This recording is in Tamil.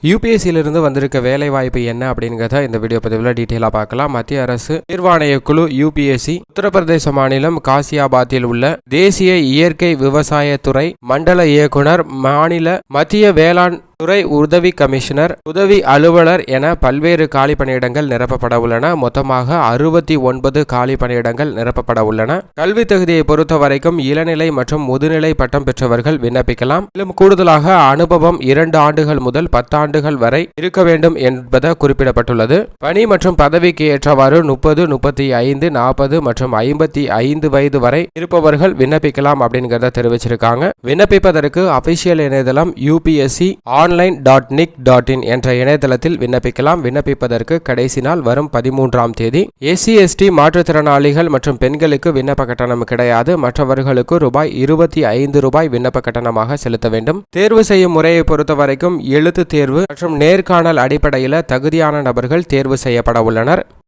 யூபிஎஸ்சியிலிருந்து வந்திருக்க வேலை வாய்ப்பு என்ன அப்படிங்கிறத இந்த வீடியோ பதிவில் டீட்டெயிலாக பார்க்கலாம். மத்திய அரசு தேர்வாணைய குழு யூபிஎஸ்சி உத்தரப்பிரதேச மாநிலம் காசியாபாத்தில் உள்ள தேசிய இயற்கை விவசாயத்துறை மண்டல இயக்குனர், மத்திய வேளாண் துறை உதவி கமிஷனர், உதவி அலுவலர் என பல்வேறு காலி பணியிடங்கள் நிரப்பப்பட உள்ளன. மொத்தமாக 69 காலி பணியிடங்கள் நிரப்பப்பட உள்ளன. கல்வி தகுதியை பொறுத்த வரைக்கும் இளநிலை மற்றும் முதுநிலை பட்டம் பெற்றவர்கள் விண்ணப்பிக்கலாம். மேலும் கூடுதலாக அனுபவம் 2 ஆண்டுகள் முதல் 10 ஆண்டுகள் வரை இருக்க வேண்டும் என்பது குறிப்பிடப்பட்டுள்ளது. பணி மற்றும் பதவிக்கு ஏற்றவாறு 30, 35, 40 மற்றும் 55 வயது வரை இருப்பவர்கள் விண்ணப்பிக்கலாம் அப்படிங்கிறத தெரிவிச்சிருக்காங்க. விண்ணப்பிப்பதற்கு அபிஷியல் இணையதளம் UPSC online.nic.in என்ற இணையதளத்தில் விண்ணப்பிக்கலாம். விண்ணப்பிப்பதற்கு கடைசி நாள் வரும் 13ஆம் தேதி. SC/ST மாற்றுத்திறனாளிகள் மற்றும் பெண்களுக்கு விண்ணப்ப கட்டணம் கிடையாது. மற்றவர்களுக்கு ரூபாய் விண்ணப்ப கட்டணமாக செலுத்த வேண்டும். தேர்வு செய்யும் முறையை பொறுத்த வரைக்கும் எழுத்து தேர்வு மற்றும் நேர்காணல் அடிப்படையில் தகுதியான நபர்கள் தேர்வு செய்யப்பட உள்ளனர்.